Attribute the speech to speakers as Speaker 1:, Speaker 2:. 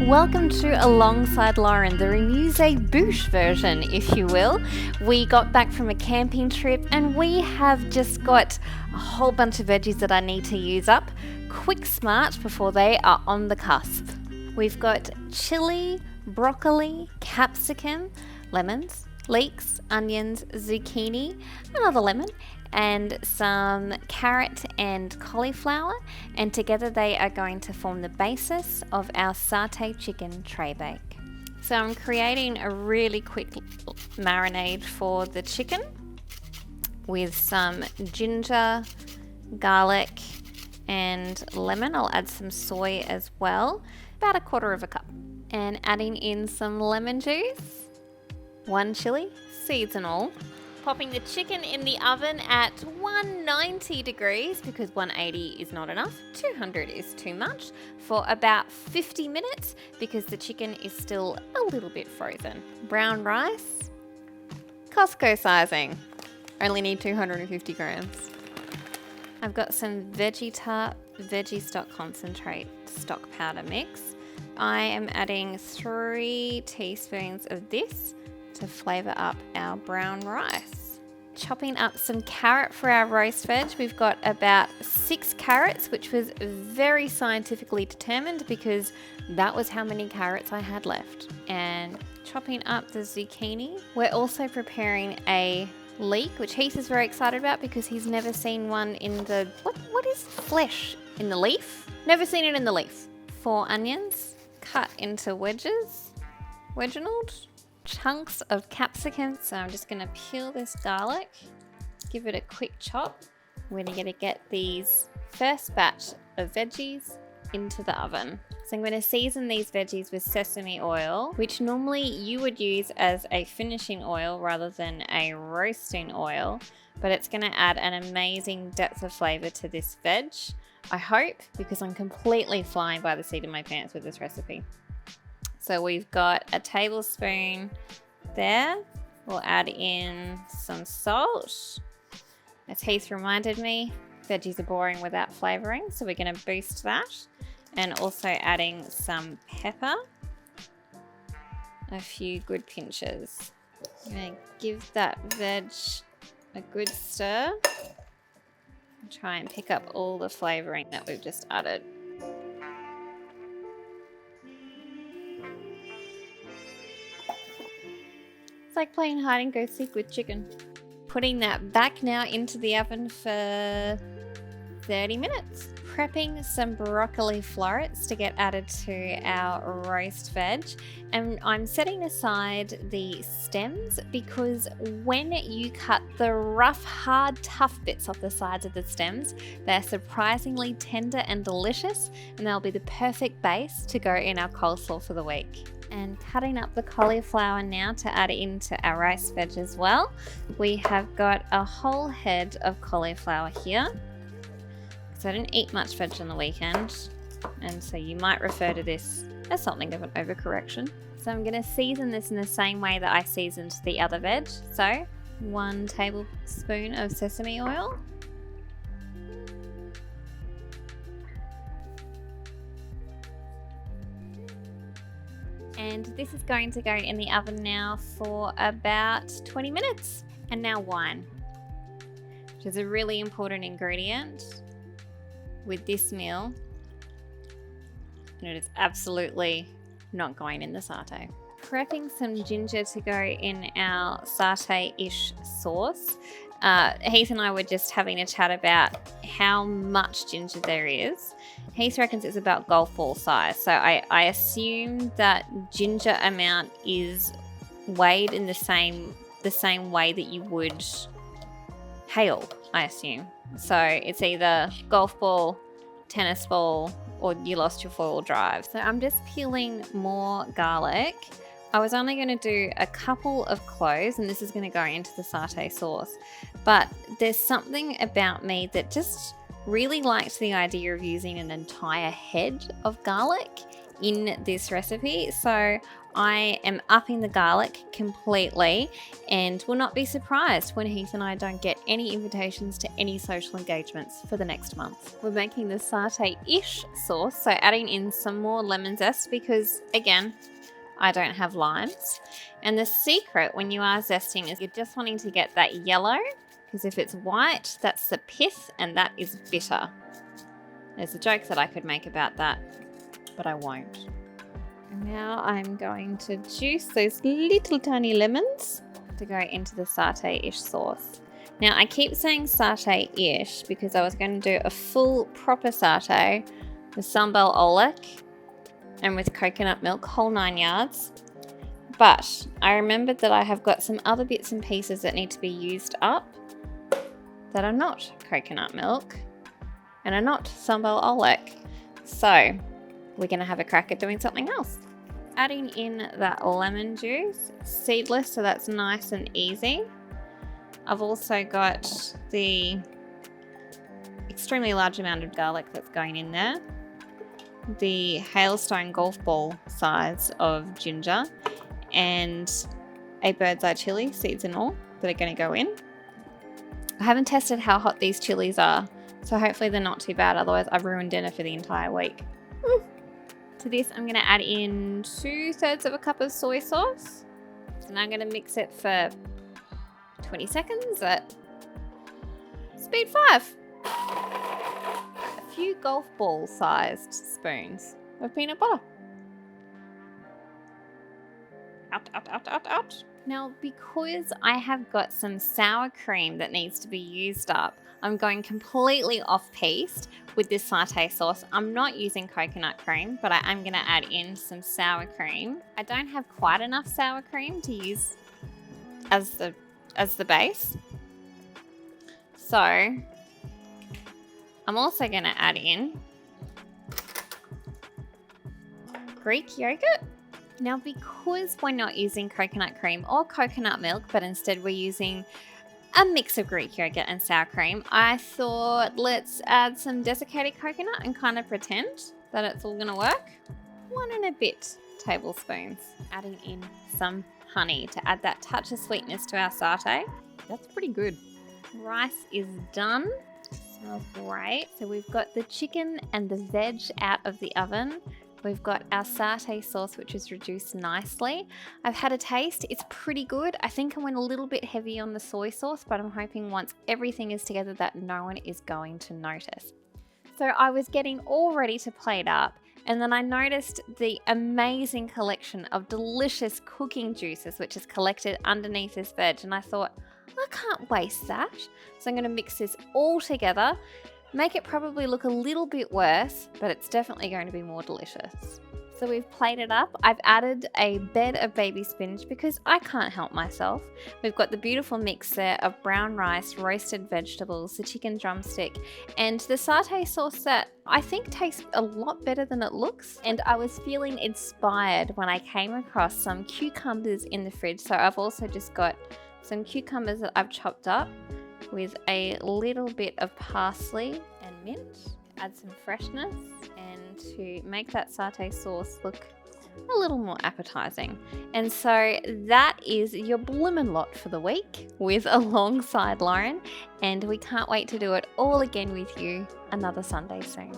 Speaker 1: Welcome to Alongside Lauren, the Renewse Bouche version, if you will. We got back from a camping trip and we have just got a whole bunch of veggies that I need to use up quick smart before they are on the cusp. We've got chili, broccoli, capsicum, lemons, leeks, onions, zucchini, another lemon, and some carrot and cauliflower, and together they are going to form the basis of our Satay Chicken Tray Bake. So I'm creating a really quick marinade for the chicken with some ginger, garlic and lemon. I'll add some soy as well, about 1/4 cup, and adding in some lemon juice, 1 chili, seeds and all. Popping the chicken in the oven at 190 degrees because 180 is not enough, 200 is too much, for about 50 minutes because the chicken is still a little bit frozen. Brown rice, Costco sizing, only need 250 grams. I've got some Veggie Tart Veggie Stock Concentrate stock powder mix. I am adding 3 teaspoons of this to flavour up our brown rice. Chopping up some carrot for our roast veg. We've got about 6 carrots, which was very scientifically determined because that was how many carrots I had left. And chopping up the zucchini. We're also preparing a leek, which Heath is very excited about because he's never seen one in the... What is flesh in the leaf? Never seen it in the leaf. 4 onions cut into wedges. Wedginald. Chunks of capsicum. So I'm just going to peel this garlic, give it a quick chop. We're going to get these first batch of veggies into the oven. So I'm going to season these veggies with sesame oil, which normally you would use as a finishing oil rather than a roasting oil, but it's going to add an amazing depth of flavor to this veg, I hope, because I'm completely flying by the seat of my pants with this recipe. So we've got a tablespoon there. We'll add in some salt. As Heath reminded me, veggies are boring without flavouring, so we're going to boost that. And also adding some pepper. A few good pinches. I'm going to give that veg a good stir. And try and pick up all the flavouring that we've just added. It's like playing hide and go seek with chicken. Putting that back now into the oven for 30 minutes. Prepping some broccoli florets to get added to our roast veg. And I'm setting aside the stems because when you cut the rough, hard, tough bits off the sides of the stems, they're surprisingly tender and delicious, and they'll be the perfect base to go in our coleslaw for the week. And cutting up the cauliflower now to add into our rice veg as well. We have got a whole head of cauliflower here. So I didn't eat much veg on the weekend, and so you might refer to this as something of an overcorrection. So I'm going to season this in the same way that I seasoned the other veg. So 1 tablespoon of sesame oil. And this is going to go in the oven now for about 20 minutes. And now wine, which is a really important ingredient with this meal. And it is absolutely not going in the satay. Prepping some ginger to go in our satay-ish sauce. Heath and I were just having a chat about how much ginger there is. Heath reckons it's about golf ball size. So I assume that ginger amount is weighed in the same way that you would hail, I assume. So it's either golf ball, tennis ball, or you lost your 4-wheel drive. So I'm just peeling more garlic. I was only going to do a couple of cloves, and this is going to go into the satay sauce. But there's something about me that just really liked the idea of using an entire head of garlic in this recipe, so I am upping the garlic completely and will not be surprised when Heath and I don't get any invitations to any social engagements for the next month. We're making the satay-ish sauce, so adding in some more lemon zest because, again, I don't have limes. And the secret when you are zesting is you're just wanting to get that yellow, because if it's white, that's the pith and that is bitter. There's a joke that I could make about that, but I won't. Now I'm going to juice those little tiny lemons to go into the satay-ish sauce. Now I keep saying satay-ish because I was going to do a full proper satay with sambal oelek and with coconut milk, whole 9 yards. But I remembered that I have got some other bits and pieces that need to be used up that are not coconut milk and are not sambal oelek. So we're going to have a crack at doing something else. Adding in that lemon juice, seedless, so that's nice and easy. I've also got the extremely large amount of garlic that's going in there, the hailstone golf ball size of ginger, and a bird's eye chili, seeds and all, that are going to go in. I haven't tested how hot these chilies are, so hopefully they're not too bad, otherwise I've ruined dinner for the entire week. To this, I'm going to add in 2/3 of a cup of soy sauce. So now I'm going to mix it for 20 seconds at speed 5. A few golf ball sized spoons of peanut butter. Out. Now, because I have got some sour cream that needs to be used up, I'm going completely off-piste with this satay sauce. I'm not using coconut cream, but I am going to add in some sour cream. I don't have quite enough sour cream to use as the base. So, I'm also going to add in Greek yogurt. Now, because we're not using coconut cream or coconut milk, but instead we're using a mix of Greek yogurt and sour cream, I thought let's add some desiccated coconut and kind of pretend that it's all going to work. 1 and a bit tablespoons. Adding in some honey to add that touch of sweetness to our satay. That's pretty good. Rice is done. Smells great. So we've got the chicken and the veg out of the oven. We've got our satay sauce, which is reduced nicely. I've had a taste. It's pretty good. I think I went a little bit heavy on the soy sauce, but I'm hoping once everything is together that no one is going to notice. So I was getting all ready to plate up, and then I noticed the amazing collection of delicious cooking juices, which is collected underneath this veg, and I thought, I can't waste that. So I'm going to mix this all together. Make it probably look a little bit worse, but it's definitely going to be more delicious. So we've plated up. I've added a bed of baby spinach because I can't help myself. We've got the beautiful mix there of brown rice, roasted vegetables, the chicken drumstick, and the satay sauce that I think tastes a lot better than it looks. And I was feeling inspired when I came across some cucumbers in the fridge. So I've also just got some cucumbers that I've chopped up with a little bit of parsley and mint, add some freshness, and to make that satay sauce look a little more appetizing. And so that is your bloomin' lot for the week with alongside Lauren, and we can't wait to do it all again with you another Sunday soon.